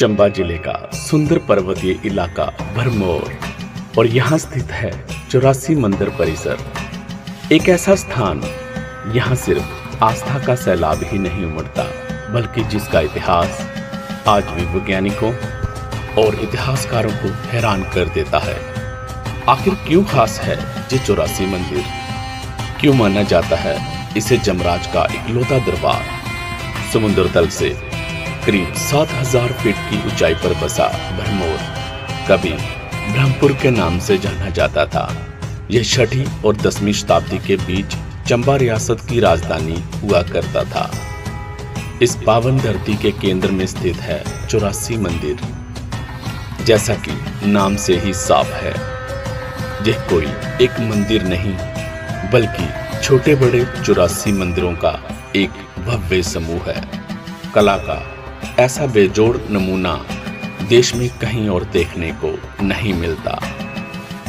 चंबा जिले का सुंदर पर्वतीय इलाका भरमौर और यहाँ स्थित है 84 मंदिर परिसर। एक ऐसा स्थान यहाँ सिर्फ आस्था का सैलाब ही नहीं उमड़ता, बल्कि जिसका इतिहास आज भी वैज्ञानिकों और इतिहासकारों को हैरान कर देता है। आखिर क्यों खास है ये 84 मंदिर? क्यों माना जाता है इसे जमराज का इकलौता दरबार? समुद्र तल से करीब 7000 फीट की ऊंचाई पर बसा भरमौर कभी ब्रह्मपुर के नाम से जाना जाता था। यह 6वीं और 10वीं शताब्दी के बीच चंबा रियासत की राजधानी हुआ करता था। इस पावन धरती के केंद्र में स्थित है 84 मंदिर। जैसा कि नाम से ही साफ है, यह कोई एक मंदिर नहीं बल्कि छोटे बड़े 84 मंदिरों का एक भव्य समूह है। कला का ऐसा बेजोड़ नमूना देश में कहीं और देखने को नहीं मिलता।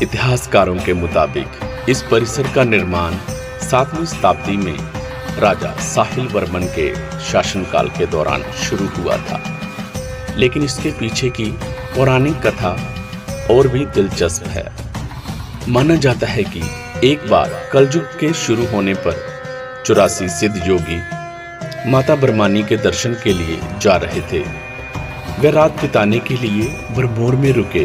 इतिहासकारों के मुताबिक इस परिसर का निर्माण 7वीं शताब्दी में राजा साहिल वर्मन के शासनकाल के दौरान शुरू हुआ था, लेकिन इसके पीछे की पौराणिक कथा और भी दिलचस्प है। माना जाता है कि एक बार कलयुग के शुरू होने पर 84 सिद्ध योगी माता ब्रह्मानी के दर्शन के लिए जा रहे थे। वे रात बिताने के लिए भरमौर में रुके।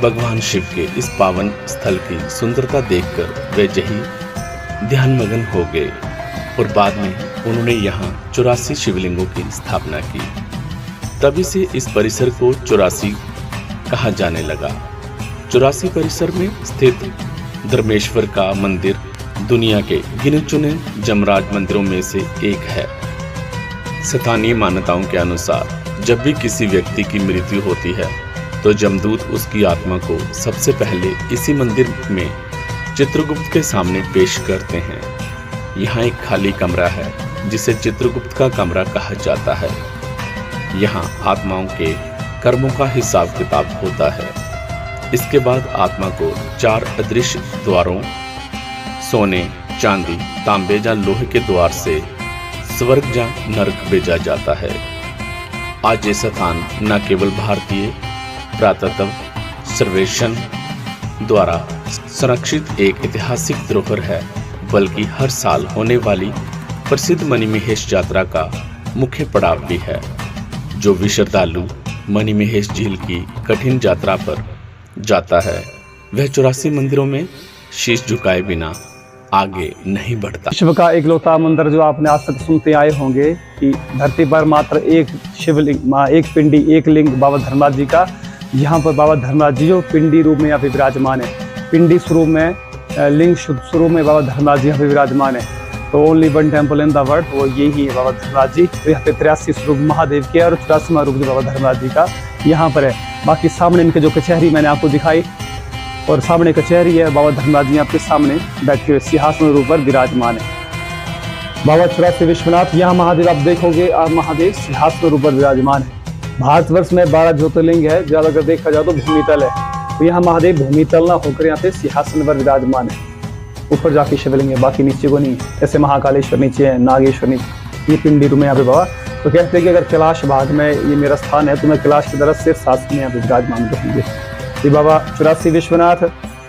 भगवान शिव के इस पावन स्थल की सुंदरता देखकर वे यही ध्यानमग्न हो गए और बाद में उन्होंने यहाँ 84 शिवलिंगों की स्थापना की। तभी से इस परिसर को 84 कहा जाने लगा। 84 परिसर में स्थित धर्मेश्वर का मंदिर दुनिया के गिने चुने जमराज मंदिरों में से एक है। स्थानीय मान्यताओं के अनुसार जब भी किसी व्यक्ति की मृत्यु होती है तो जमदूत उसकी आत्मा को सबसे पहले इसी मंदिर में चित्रगुप्त के सामने पेश करते हैं। यहाँ एक खाली कमरा है जिसे चित्रगुप्त का कमरा कहा जाता है। यहाँ आत्माओं के कर्मों का हिसाब किताब होता है। इसके बाद आत्मा को 4 अदृश्य द्वारों सोने, चांदी, तांबे या लोहे के द्वार से स्वर्ग या नरक भेजा जाता है। आज ये स्थान न केवल भारतीय पुरातत्व सर्वेक्षण द्वारा संरक्षित एक ऐतिहासिक धरोहर है, बल्कि हर साल होने वाली प्रसिद्ध मणिमहेश यात्रा का मुख्य पड़ाव भी है। जो भी श्रद्धालु मणिमहेश झील की कठिन यात्रा पर जाता है वह 84 मंदिरों में शीश झुकाए बिना आगे नहीं बढ़ता। विश्व का इकलौता मंदिर जो आपने आज तक सुनते आए होंगे कि धरती पर मात्र एक शिवलिंग, एक पिंडी, एक लिंग बाबा धर्मराज जी का। यहाँ पर बाबा धर्मराज जी जो पिंडी रूप में यहाँ पे विराजमान है। पिंडी स्वरूप में, लिंग स्वरूप में बाबा धर्मराज जी यहाँ पे विराजमान है। तो only one temple in the world, वो यही है बाबा धर्मराज जी। तो यहाँ पे 83 स्वरूप महादेव के और 84वां रूप बाबा धर्मराज जी का यहाँ पर है। बाकी सामने इनके जो कचहरी मैंने आपको दिखाई और सामने कचहरी है, बाबा धर्मराज जी आपके सामने बैठे हुए सिंहासन रूप पर विराजमान है। बाबा 84 विश्वनाथ, यहाँ महादेव आप देखोगे, आप महादेव सिंहासन रूप पर विराजमान है। भारतवर्ष में 12 ज्योतिर्लिंग है, ज्यादातर देखा जाए तो भूमितल है। तो यहाँ महादेव भूमितल ना होकर यहाँ पे सिंहासन पर विराजमान है। ऊपर जाके शिवलिंग है, बाकी नीचे को नहीं है। जैसे महाकालेश्वर नीचे है, नागेश्वर नीचे, ये पिंडी रूम है यहाँ पे बाबा। तो कहते हैं कि अगर कैलाश भाग में ये मेरा स्थान है तो मैं कैलाश की तरफ से शासन में यहाँ पे विराजमान रहेंगे। ये बाबा 84 विश्वनाथ,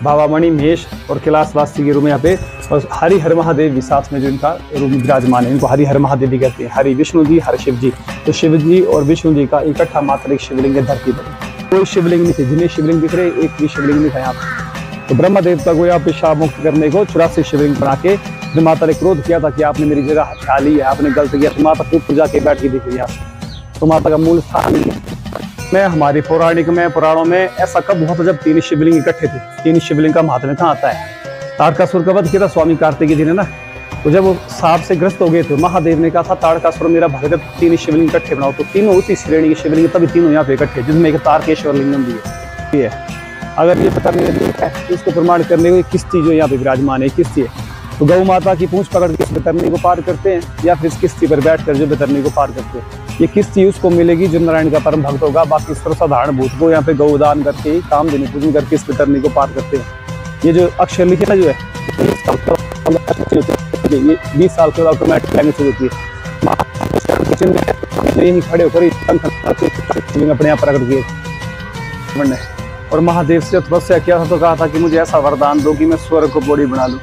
बाबा मणिमहेश और कैलाशवासी के रूम यहाँ पे, और हरिहर महादेव भी साथ में जो इनका रूम विराजमान है। इनको हरिहर महादेव भी कहते हैं। हरि विष्णु जी, हर शिव जी। तो शिव जी और विष्णु जी का इकट्ठा मात्र एक शिवलिंग है धरती पर। कोई शिवलिंग नहीं थे, जिन्हें शिवलिंग दिख रहे एक भी शिवलिंग नहीं था यहाँ पे। तो ब्रह्मा देवता को यहाँ पे शाप मुक्त करने को 84 शिवलिंग बना के जो माता ने क्रोध किया था कि आपने मेरी जगह हटा ली है, आपने गलत किया, तो माता ऊपर जाके बैठ के दिख रही है। तो माता का मूल स्थान में हमारी पौराणिक में पुराणों में ऐसा कब हुआ था जब 3 शिवलिंग इकट्ठे थे। 3 शिवलिंग का महात्म्य कहाँ आता है? ताड़कासुर का वध किया था स्वामी कार्तिकेय जी ने ना। तो जब वो सांप से ग्रस्त हो गए थे, महादेव ने कहा था ताड़कासुर मेरा भगत 3 शिवलिंग इकट्ठे बनाओ। तो तीनों उसी श्रेणी के शिवलिंग, तभी तीनों यहाँ पे इकट्ठे, जिसमें एक तारकेश्वर लिंगम भी है। अगर ये पता नहीं है तो इसको प्रमाण करने को किस्ती जो यहाँ पे विराजमान है, किस्ती है। तो गौ माता की पूंछ पकड़ के इस बैतरणी को पार करते हैं, या फिर इस किस्ती पर बैठकर जो बैतरणी को पार करते हैं। ये किस्ती उसको मिलेगी जो नारायण का परम भक्त होगा। बाकी सर्वसाधारण भूत को यहाँ पे गौदान करके, काम देने पूजन करके इस बैतरणी को पार करते हैं। ये जो अक्षर लिखे ना जो है, ये 20 साल के बाद ऑटोमेटिक लैंग्वेज शुरू होती है। यही खड़े होकर अपने आप प्रकट किए। और महादेव से तपस्या किया था तो कहा था कि मुझे ऐसा वरदान दो कि मैं स्वर्ग को बॉडी बना लूं।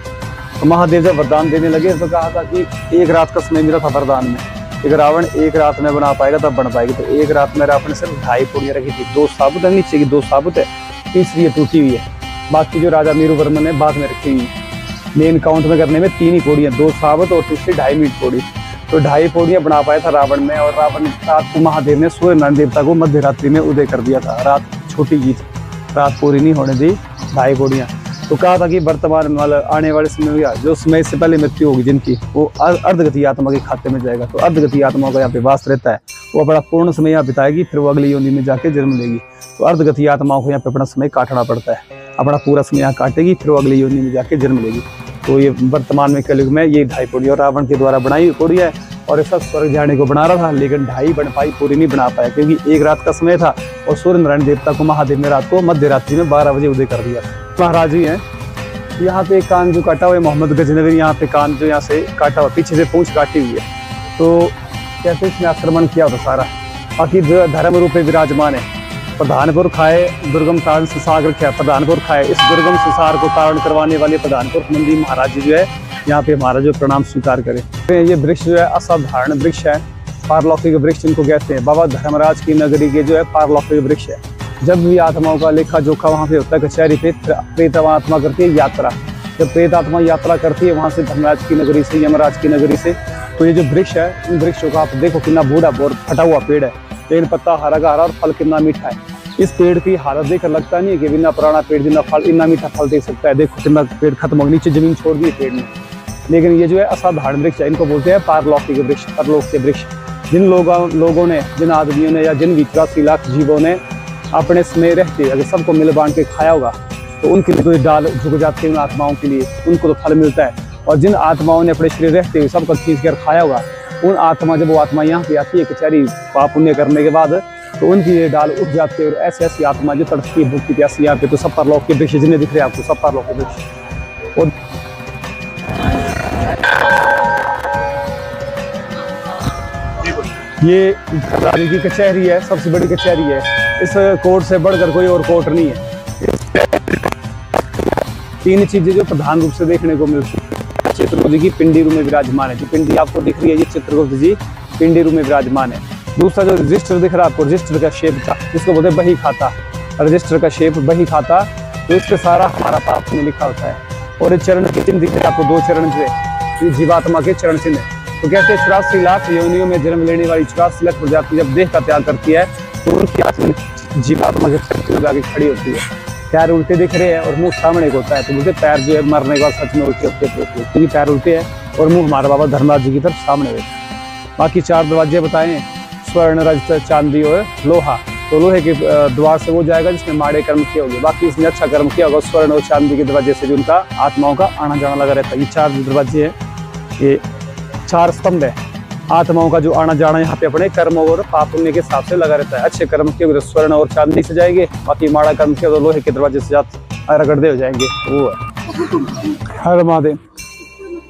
तो महादेव जब वरदान देने लगे तो कहा था कि एक रात का समय मिला था वरदान में, एक रावण एक रात में बना पाएगा तब बन पाएगी। तो एक रात में रावण ने सिर्फ 2.5 पोड़ियां रखी थी, 2 साबुत है, नीचे की 2 साबुत है, तीसरी ये टूटी हुई है। बाकी जो राजा मेरुवर्मन ने बाद में रखी हुई है। मेन काउंट में करने में 3 ही पोड़ियां, 2 साबुत और तीसरी 2.5 मीट पोड़ी। तो 2.5 पोड़ियां बना पाया था रावण में। और रावण रात को महादेव ने सूर्य नारायण देवता को मध्य रात्रि में उदय कर दिया था। रात छोटी जी थी, रात पूरी नहीं होने दी 2.5 पोड़ियां। तो कहा था कि वर्तमान वाला आने वाले समय में जो समय से पहले मृत्यु होगी जिनकी, वो अर्धगति आत्मा के खाते में जाएगा। तो अर्धगति आत्मा का यहाँ पे वास रहता है, वो अपना पूर्ण समय यहाँ बिताएगी, फिर वो अगली योनि में जाके जन्म लेगी। तो अर्धगति आत्माओं को यहाँ पे अपना समय काटना पड़ता है, अपना पूरा समय यहाँ काटेगी, फिर वो अगली योनि में जाके जन्म लेगी। तो ये वर्तमान में कलयुग में ये 2.5 पोड़ी और रावण के द्वारा बनाई हुई पोड़ी है। और ऐसा स्वर्ग जाने को बना रहा था, लेकिन 2.5 बन पाई, पूरी नहीं बना पाया, क्योंकि एक रात का समय था और सूर्य नारायण देवता को महादेव ने रात को मध्य रात्रि में 12 बजे उदय कर दिया। महाराज जी हैं यहाँ पे कान जो काटा हुआ है, मोहम्मद गजनवी यहाँ पे कान जो यहाँ से काटा हुआ, पीछे से पूंछ काटी हुई है। तो कैसे इसने आक्रमण किया होता सारा। बाकी जो धर्म रूप में विराजमान है, प्रधानपुर खाए दुर्गम तारण संसार रखा, प्रधानपुर खाए, इस दुर्गम संसार को तारण करवाने वाले प्रधानपुर नंदी महाराज जी जो है यहाँ पे हमारा जो प्रणाम स्वीकार करे। ये वृक्ष जो है असाधारण वृक्ष है, पारलौकिक वृक्ष इनको कहते हैं। बाबा धर्मराज की नगरी के जो है पारलौकिक वृक्ष है। जब भी आत्माओं का लेखा जोखा वहाँ पे होता है कचहरी पे, प्रेत आत्मा करती है यात्रा। जब प्रेत आत्मा यात्रा करती है वहाँ से धर्मराज की नगरी से, यमराज की नगरी से, तो ये जो वृक्ष है, इन वृक्षों का आप देखो कितना बूढ़ा और फटा हुआ पेड़ है, लेकिन पत्ता हरा का हरा और फल कितना मीठा है। इस पेड़ की हालत देखकर लगता नहीं है कि बिना पुराना पेड़ जितना फल, इतना मीठा फल दे सकता है। देखो कितना पेड़ खत्म हो, नीचे जमीन छोड़ दी पेड़ ने। लेकिन ये जो है असाधारण वृक्ष है, इनको बोलते हैं पारलौकिक वृक्ष, परलोक के वृक्ष। जिन लोगों ने, जिन आदमियों ने या जिन 84 लाख जीवों ने अपने समय रहते अगर सबको मिल बांट के खाया होगा, तो उनके लिए तो ये डाल झुक जाते हैं उन आत्माओं के लिए, उनको तो फल मिलता है। और जिन आत्माओं ने अपने शरीर रहते हुए सबको खींच कर खाया होगा, उन आत्मा जब वो आत्मा यहाँ पे आती है कचहरी पाप पुण्य करने के बाद, तो उनकी ये डाल उठ जाते हैं। और ऐसी ऐसी आत्मा जो तड़पती है, भूख की प्यासी यहाँ पे, तो सब परलोक के वृक्ष जिन्हें दिख रहे हैं आपको, सब परलोक के वृक्ष। और ये रानी की कचहरी है, सबसे बड़ी कचहरी है। इस कोर्ट से बढ़कर कोई और कोर्ट नहीं है। 3 चीजें जो प्रधान रूप से देखने को मिलती है। चित्रगुप्त जी की पिंडी रूप में विराजमान है, जो पिंडी आपको दिख रही है, ये चित्रगुप्त जी पिंडी रूप में विराजमान है। दूसरा जो रजिस्टर दिख रहा है आपको, रजिस्टर का शेप का, जिसको बोलते हैं बही खाता, रजिस्टर का शेप बही खाता, तो इस पे सारा हमारा पाप में लिखा होता है। और ये चरण के चिन्ह दिख रहे हैं आपको, 2 चरण जो जीवात्मा के चरण चिन्ह है। तो कहते हैं 84 लाख योनियों में जन्म लेने वाली 84 लाख प्रजाति जब देह का त्याग करती है, तो उनकी जीवात्मा के चरण में आगे खड़ी होती है। पैर उल्टे दिख रहे हैं और मुंह सामने को होता है, तो बोलते पैर जो है मरने के बाद सच में उल्टे होते हैं, क्योंकि पैर उल्टे है और मुंह हमारे बाबा धर्मराज जी की तरफ सामने हुए। बाकी 4 दरवाजे बताएं, स्वर्ण, रजत, चांदी और लोहा। तो लोहे के द्वार से वो जाएगा जिसने माड़े कर्म किए होंगे, बाकी इसने अच्छा कर्म किया होगा, स्वर्ण और चांदी के दरवाजे से भी उनका आत्माओं का आना जाना लगा रहता है। ये 4 दरवाजे हैं, ये 4 स्तंभ है। आत्माओं का जो आना जाना यहाँ पे अपने कर्म और पाप पुण्य के हिसाब से लगा रहता है। अच्छे कर्म किए तो स्वर्ण और चांदी से जाएंगे, बाकी माड़ा कर्म किया तो लोहे के दरवाजे से रगड़दे हो जाएंगे। वो है हर महादेव।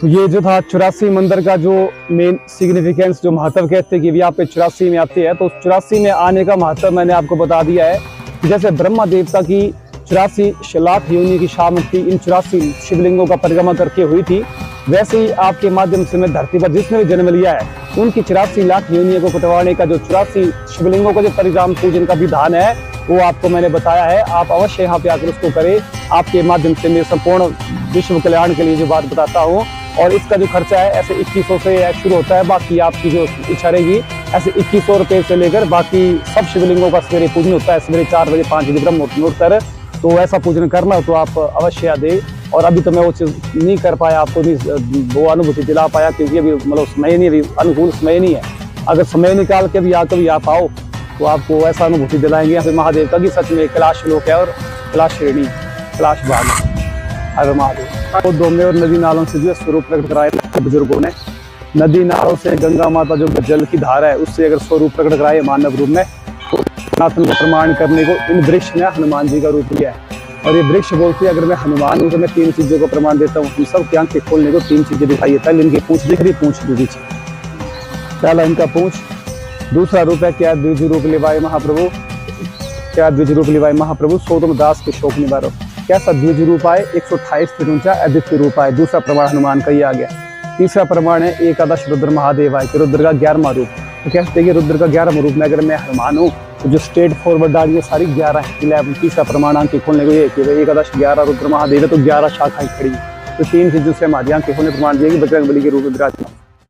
तो ये जो था 84 मंदिर का जो मेन सिग्निफिकेंस, जो महत्व कहते हैं कि यहाँ पे 84 में आते हैं, तो 84 में आने का महत्व मैंने आपको बता दिया है। जैसे ब्रह्मा देवता की 84 लाख योनि की शामुक्ति इन 84 शिवलिंगों का परिक्रमा करके हुई थी, वैसे ही आपके माध्यम से मैं धरती पर जिसने भी जन्म लिया है, उनकी 84 लाख योनियों को कटवाने का जो 84 शिवलिंगों का जो परिक्राम पूजन का विधान है, वो आपको मैंने बताया है। आप अवश्य यहाँ पे आकर उसको करें। आपके माध्यम से मैं संपूर्ण विश्व कल्याण के लिए जो बात बताता हूँ, और इसका जो खर्चा है ऐसे 2100 से शुरू होता है। बाकी आपकी जो इच्छा रहेगी, ऐसे 2100 रुपये से लेकर बाकी सब शिवलिंगों का सवेरे पूजन होता है, सवेरे 4 बजे 5 बजे ब्रह्म मुहूर्त कर। तो ऐसा पूजन करना हो तो आप अवश्य दे। और अभी तो मैं वो चीज़ नहीं कर पाया, आपको नहीं वो अनुभूति दिला पाया, क्योंकि अभी मतलब समय नहीं, अभी अनुकूल समय नहीं है। अगर समय निकाल के भी कभी आप आओ तो आपको ऐसा अनुभूति दिलाएंगे। यहाँ पे महादेव का कि सच में कैलाश लोक है और कैलाश श्रेणी, कैलाश भाग हर महादेव। तो दो में और नदी नालों से जो है स्वरूप प्रकट कराए बुजुर्गों ने। नदी नालों से गंगा माता जो जल की धारा है, उससे अगर स्वरूप प्रकट कराए मानव रूप में, तो सनातन को प्रमाण करने को इन वृक्ष ने हनुमान जी का रूप लिया है। और ये वृक्ष बोलते हैं अगर मैं हनुमान हूँ तो मैं 3 चीजों को प्रमाण देता हूँ। हम सब की आंखें खोलने को 3 चीजें दिखाई देता है। इनकी पूंछ दिख रही, पूंछ के पीछे पहला इनका पूंछ, दूसरा रूप है क्या द्विज रूप लिवाए महाप्रभु, क्या द्विज रूप लिवाए महाप्रभु सोतम दास के शोक निवारो। कैसा द्विज रूप आए, 128 फीट ऊंचा अद्वितीय रूप आए। दूसरा प्रमाण हनुमान का ये आ गया। तीसरा प्रमाण है एकादश रुद्र महादेव आए कि रुद्र का 11वां रूप। तो कहते हैं कि रुद्र का 11वां रूप में अगर मैं हनुमान हूँ तो जो स्ट्रेट फॉरवर्ड आ रही है सारी 11 है। 11 तीसरा प्रमाण आंखें खोलने को ये कि एकादश 11 रुद्र महादेव है तो 11 शाखाएं खड़ी है। तो 3 चीजों से हमारी आंखें खोलने प्रमाण दिए कि बजरंग बली के रूप में विराजमान।